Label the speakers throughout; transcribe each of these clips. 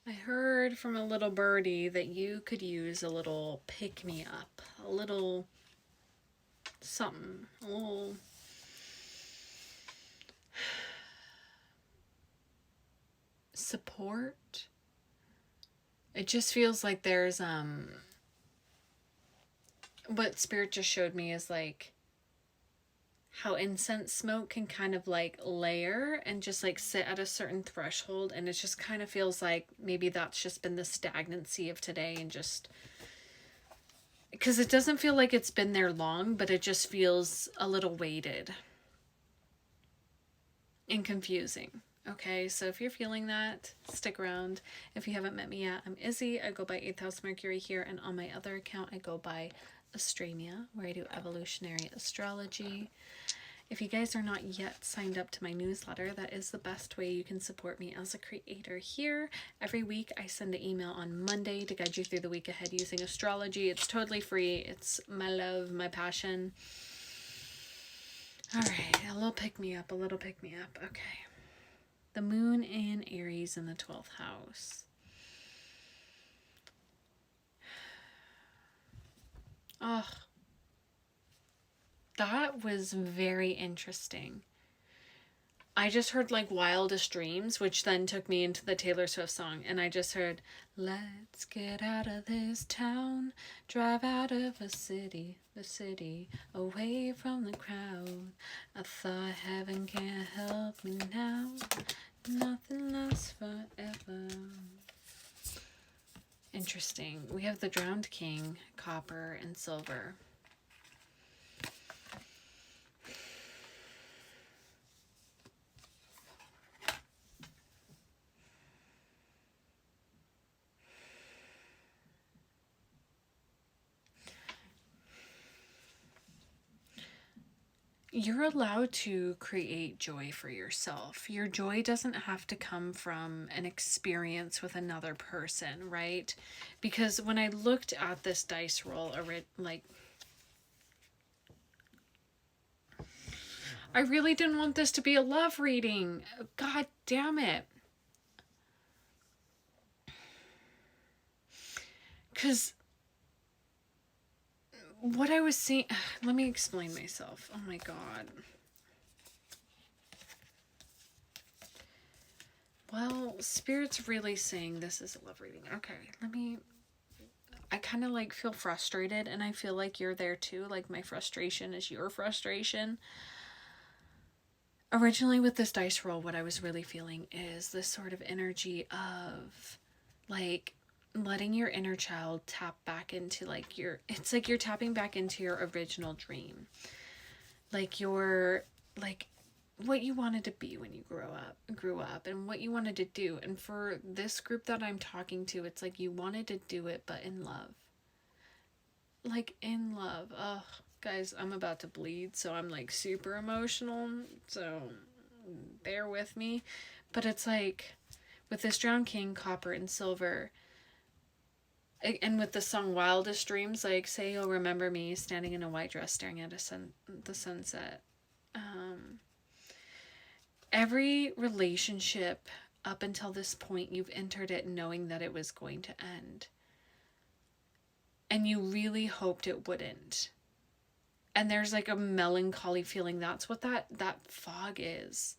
Speaker 1: I heard from a little birdie that you could use a little pick me up, a little something, a little support. It just feels like there's what spirit just showed me is like how incense smoke can kind of like layer and just like sit at a certain threshold, and it just kind of feels like maybe that's just been the stagnancy of today, and just because it doesn't feel like it's been there long, but it just feels a little weighted and confusing. Okay, so if you're feeling that, stick around. If you haven't met me yet, I'm Izzy. I go by 8th House Mercury here, and on my other account, I go by Astromia, where I do evolutionary astrology. If you guys are not yet signed up to my newsletter, that is the best way you can support me as a creator here. Every week I send an email on Monday to guide you through the week ahead using astrology. It's totally free. It's my love, my passion. All right, a little pick me up, a little pick me up. Okay. The moon in Aries in the 12th house. Oh, that was very interesting. I just heard like Wildest Dreams, which then took me into the Taylor Swift song, and I just heard, let's get out of this town, drive out of the city, away from the crowd. I thought heaven can't help me now, nothing lasts forever. Interesting. We have the Drowned King, copper and silver. You're allowed to create joy for yourself. Your joy doesn't have to come from an experience with another person, right? Because when I looked at this dice roll, like, I really didn't want this to be a love reading. God damn it. Because what I was seeing, let me explain myself. Oh my God. Well, Spirit's really saying this is a love reading. Okay, I kind of like feel frustrated, and I feel like you're there too. Like my frustration is your frustration. Originally with this dice roll, what I was really feeling is this sort of energy of like letting your inner child tap back into like it's like you're tapping back into your original dream. Like your like what you wanted to be when you grew up and what you wanted to do. And for this group that I'm talking to, it's like you wanted to do it but in love. Like in love. Ugh, guys, I'm about to bleed, so I'm like super emotional, so bear with me. But it's like with this Drowned King, copper and silver, and with the song Wildest Dreams, like say you'll remember me standing in a white dress staring at the sunset. Every relationship up until this point, you've entered it knowing that it was going to end. And you really hoped it wouldn't. And there's like a melancholy feeling. That's what that fog is.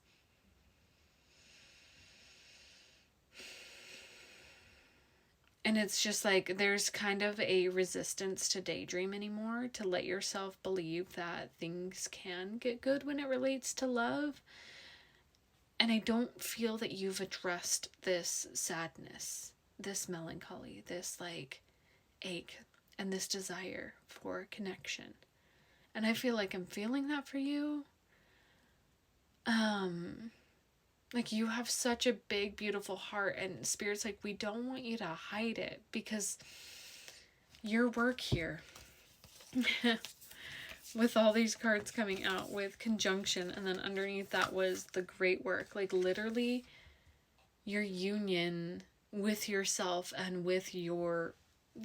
Speaker 1: And it's just like there's kind of a resistance to daydream anymore, to let yourself believe that things can get good when it relates to love. And I don't feel that you've addressed this sadness, this melancholy, this like ache, and this desire for connection. And I feel like I'm feeling that for you. Like you have such a big, beautiful heart, and Spirit's like, we don't want you to hide it because your work here with all these cards coming out with conjunction, and then underneath that was the great work. Like literally your union with yourself and with your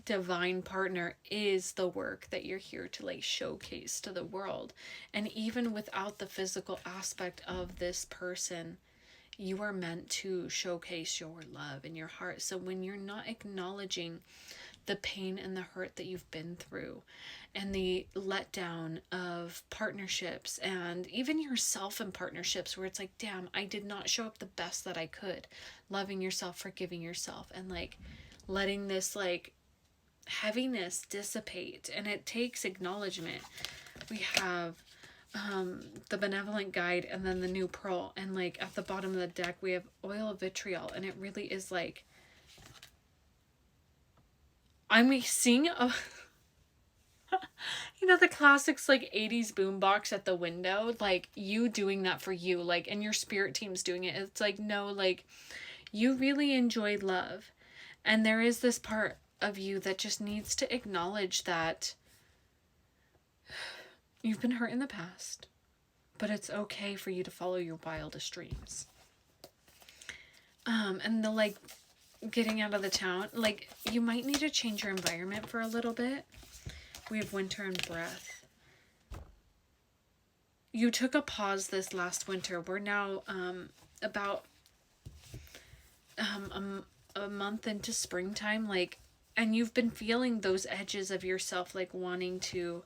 Speaker 1: divine partner is the work that you're here to like showcase to the world. And even without the physical aspect of this person, you are meant to showcase your love and your heart. So when you're not acknowledging the pain and the hurt that you've been through, and the letdown of partnerships, and even yourself in partnerships where it's like, damn, I did not show up the best that I could. Loving yourself, forgiving yourself, and like letting this like heaviness dissipate. And it takes acknowledgement. We have the benevolent guide, and then the new pearl, and like at the bottom of the deck we have oil of vitriol, and it really is like, I'm seeing a you know, the classics like 80s boombox at the window, like you doing that for you, like, and your spirit team's doing it. It's like, no, like you really enjoy love, and there is this part of you that just needs to acknowledge that you've been hurt in the past, but it's okay for you to follow your wildest dreams. And the like getting out of the town, like you might need to change your environment for a little bit. We have winter and breath. You took a pause this last winter. We're now about a month into springtime, like, and you've been feeling those edges of yourself like wanting to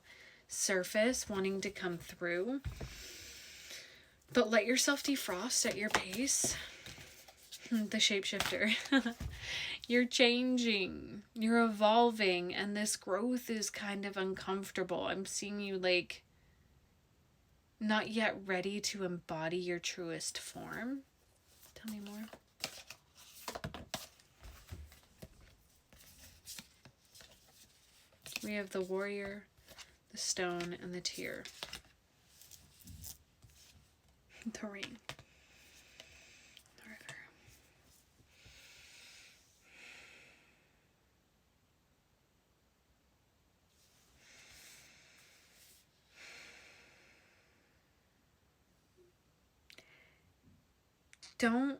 Speaker 1: surface, wanting to come through. But let yourself defrost at your pace. The shapeshifter. You're changing, you're evolving, and this growth is kind of uncomfortable. I'm seeing you like not yet ready to embody your truest form. Tell me more. We have the warrior, the stone, and the tear. The ring. Don't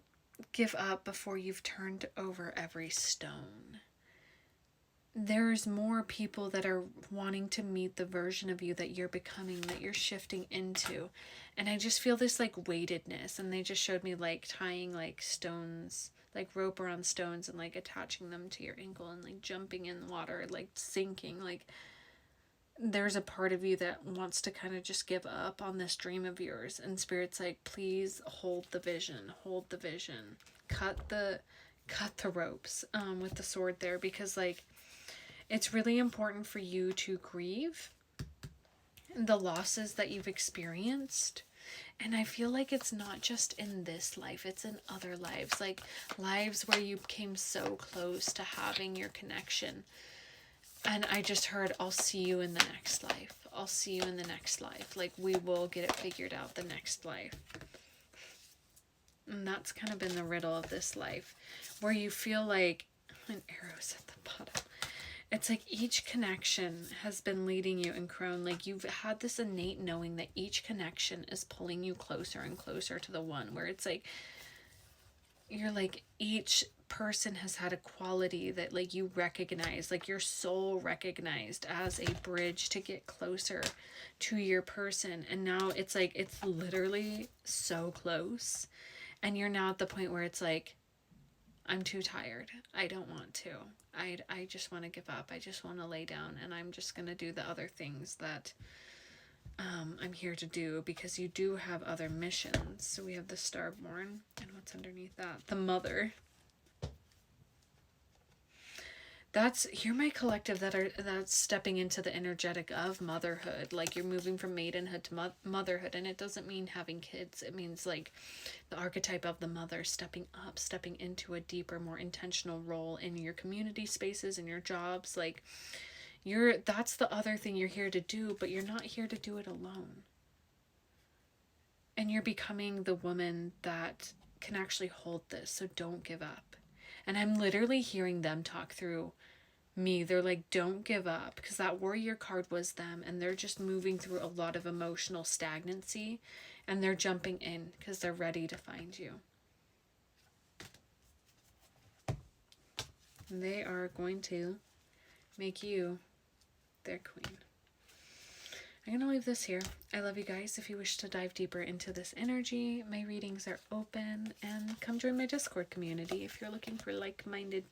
Speaker 1: give up before you've turned over every stone. There's more people that are wanting to meet the version of you that you're becoming, that you're shifting into. And I just feel this like weightedness. And they just showed me like tying like stones, like rope around stones, and like attaching them to your ankle and like jumping in the water, like sinking. Like there's a part of you that wants to kind of just give up on this dream of yours, and Spirit's like, please hold the vision, cut the ropes with the sword there, because like it's really important for you to grieve the losses that you've experienced. And I feel like it's not just in this life, it's in other lives, like lives where you came so close to having your connection. And I just heard, I'll see you in the next life. I'll see you in the next life. Like, we will get it figured out the next life. And that's kind of been the riddle of this life, where you feel like an arrow's at the bottom. It's like each connection has been leading you in crone. Like you've had this innate knowing that each connection is pulling you closer and closer to the one, where it's like, you're like, each person has had a quality that like you recognize, like your soul recognized as a bridge to get closer to your person. And now it's like, it's literally so close. And you're now at the point where it's like, I'm too tired. I don't want to. I just want to give up. I just want to lay down, and I'm just going to do the other things that I'm here to do, because you do have other missions. So we have the Starborn, and what's underneath that? The Mother. You're my collective that's stepping into the energetic of motherhood. Like you're moving from maidenhood to motherhood, and it doesn't mean having kids. It means like the archetype of the mother stepping up, stepping into a deeper, more intentional role in your community spaces and your jobs. Like that's the other thing you're here to do, but you're not here to do it alone. And you're becoming the woman that can actually hold this. So don't give up. And I'm literally hearing them talk through me. They're like, don't give up, because that warrior card was them, and they're just moving through a lot of emotional stagnancy, and they're jumping in because they're ready to find you. And they are going to make you their queen. I'm gonna leave this here. I love you guys. If you wish to dive deeper into this energy, my readings are open, and come join my Discord community if you're looking for like-minded